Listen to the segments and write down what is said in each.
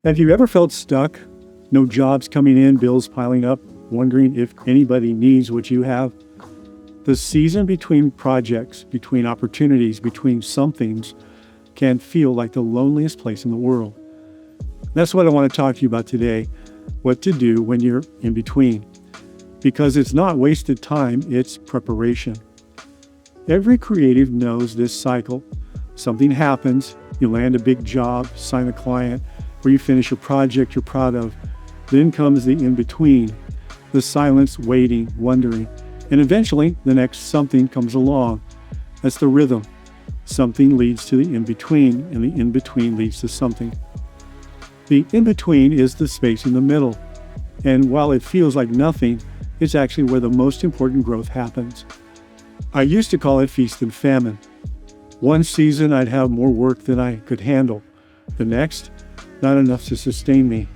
Have you ever felt stuck? No jobs coming in, bills piling up, wondering if anybody needs what you have? The season between projects, between opportunities, between somethings can feel like the loneliest place in the world. That's what I want to talk to you about today, what to do when you're in between. Because it's not wasted time, it's preparation. Every creative knows this cycle. Something happens, you land a big job, sign a client, or you finish a project you're proud of. Then comes the in-between, the silence, waiting, wondering, and eventually the next something comes along. That's the rhythm. Something leads to the in-between, and the in-between leads to something. The in-between is the space in the middle, and while it feels like nothing, it's actually where the most important growth happens. I used to call it feast and famine. One season I'd have more work than I could handle. The next, not enough to sustain me.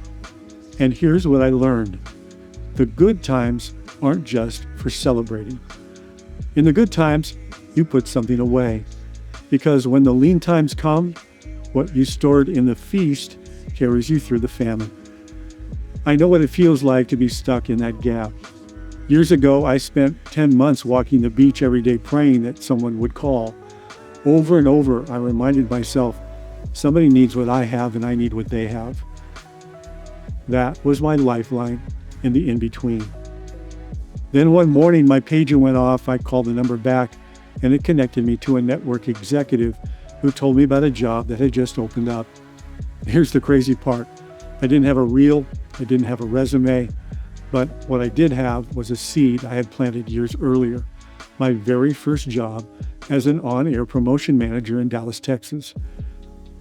And here's what I learned. The good times aren't just for celebrating. In the good times, you put something away. Because when the lean times come, what you stored in the feast carries you through the famine. I know what it feels like to be stuck in that gap. Years ago, I spent 10 months walking the beach every day praying that someone would call. Over and over, I reminded myself, somebody needs what I have and I need what they have. That was my lifeline in the in-between. Then one morning, my pager went off. I called the number back and it connected me to a network executive who told me about a job that had just opened up. Here's the crazy part. I didn't have a reel, I didn't have a resume, but what I did have was a seed I had planted years earlier. My very first job as an on-air promotion manager in Dallas, Texas.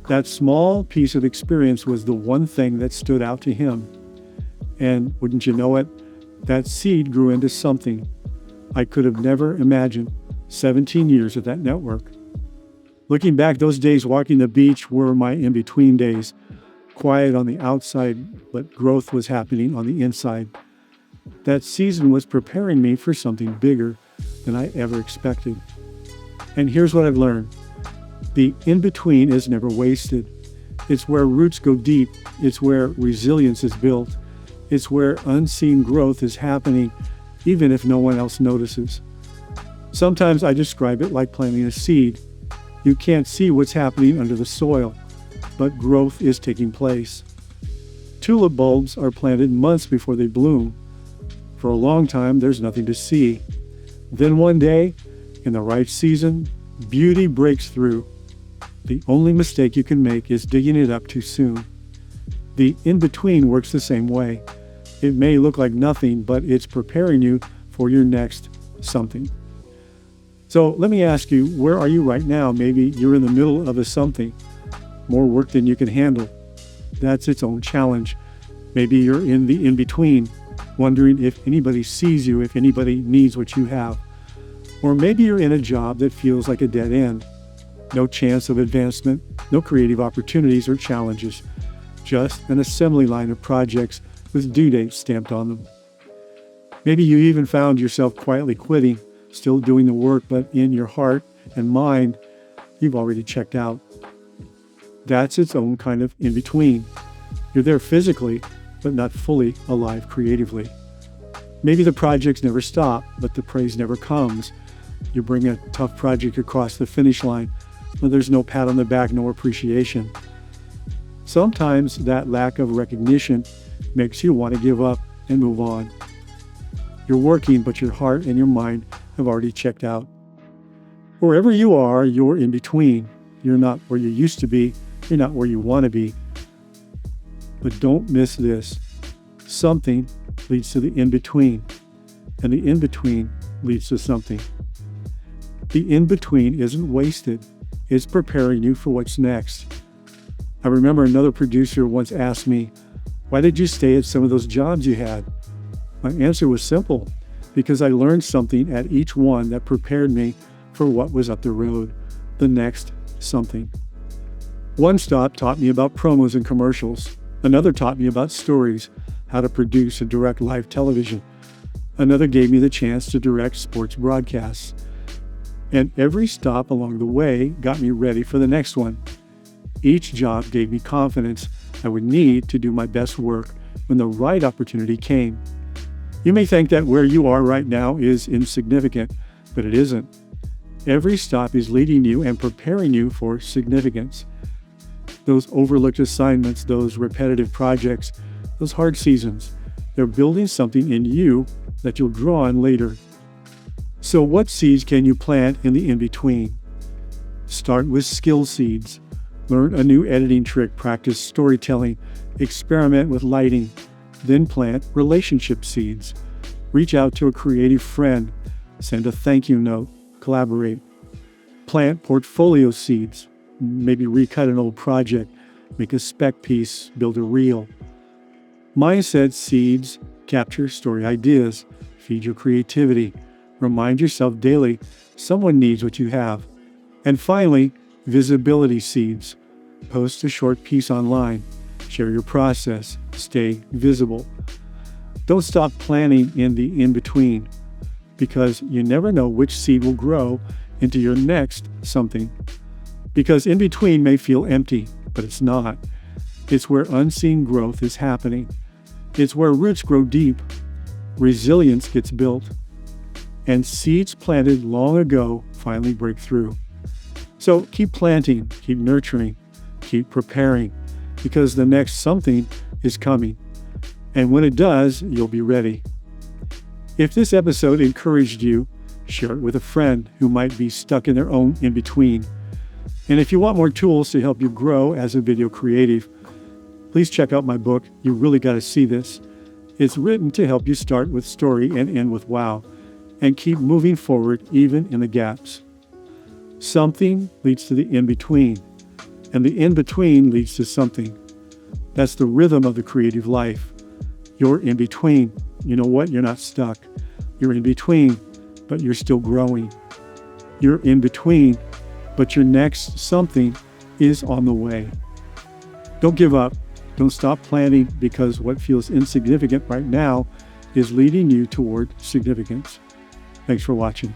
That small piece of experience was the one thing that stood out to him. And wouldn't you know it, that seed grew into something I could have never imagined. 17 years at that network. Looking back, those days walking the beach were my in-between days. Quiet on the outside, but growth was happening on the inside. That season was preparing me for something bigger than I ever expected. And here's what I've learned. The in-between is never wasted. It's where roots go deep. It's where resilience is built. It's where unseen growth is happening, even if no one else notices. Sometimes I describe it like planting a seed. You can't see what's happening under the soil, but growth is taking place. Tulip bulbs are planted months before they bloom. For a long time, there's nothing to see. Then one day, in the right season, beauty breaks through. The only mistake you can make is digging it up too soon. The in-between works the same way. It may look like nothing, but it's preparing you for your next something. So let me ask you, where are you right now? Maybe you're in the middle of a something, more work than you can handle. That's its own challenge. Maybe you're in the in-between, wondering if anybody sees you, if anybody needs what you have. Or maybe you're in a job that feels like a dead end. No chance of advancement, no creative opportunities or challenges, just an assembly line of projects with due dates stamped on them. Maybe you even found yourself quietly quitting, still doing the work, but in your heart and mind, you've already checked out. That's its own kind of in-between. You're there physically, but not fully alive creatively. Maybe the projects never stop, but the praise never comes. You bring a tough project across the finish line, but there's no pat on the back, no appreciation. Sometimes that lack of recognition makes you want to give up and move on. You're working, but your heart and your mind have already checked out. Wherever you are, you're in between. You're not where you used to be. You're not where you want to be. But don't miss this. Something leads to the in-between, and the in-between leads to something. The in-between isn't wasted. It's preparing you for what's next. I remember another producer once asked me, why did you stay at some of those jobs you had? My answer was simple, because I learned something at each one that prepared me for what was up the road, the next something. One stop taught me about promos and commercials. Another taught me about stories, how to produce and direct live television. Another gave me the chance to direct sports broadcasts. And every stop along the way got me ready for the next one. Each job gave me confidence, I would need to do my best work when the right opportunity came. You may think that where you are right now is insignificant, but it isn't. Every stop is leading you and preparing you for significance. Those overlooked assignments, those repetitive projects, those hard seasons, they're building something in you that you'll draw on later. So what seeds can you plant in the in-between? Start with skill seeds. Learn a new editing trick, practice storytelling, experiment with lighting. Then plant relationship seeds. Reach out to a creative friend. Send a thank you note. Collaborate. Plant portfolio seeds. Maybe recut an old project. Make a spec piece. Build a reel. Mindset seeds capture story ideas. Feed your creativity. Remind yourself daily someone needs what you have. And finally, visibility seeds. Post a short piece online. Share your process. Stay visible. Don't stop planning in the in-between, because you never know which seed will grow into your next something. Because in-between may feel empty, but it's not. It's where unseen growth is happening. It's where roots grow deep, resilience gets built, and seeds planted long ago finally break through. So keep planting, keep nurturing, keep preparing, because the next something is coming. And when it does, you'll be ready. If this episode encouraged you, share it with a friend who might be stuck in their own in-between. And if you want more tools to help you grow as a video creative, please check out my book, You Really Gotta See This. It's written to help you start with story and end with wow, and keep moving forward even in the gaps. Something leads to the in-between, and the in-between leads to something. That's the rhythm of the creative life. You're in between. You know what? You're not stuck. You're in between, but you're still growing. You're in between, but your next something is on the way. Don't give up. Don't stop planning, because what feels insignificant right now is leading you toward significance. Thanks for watching.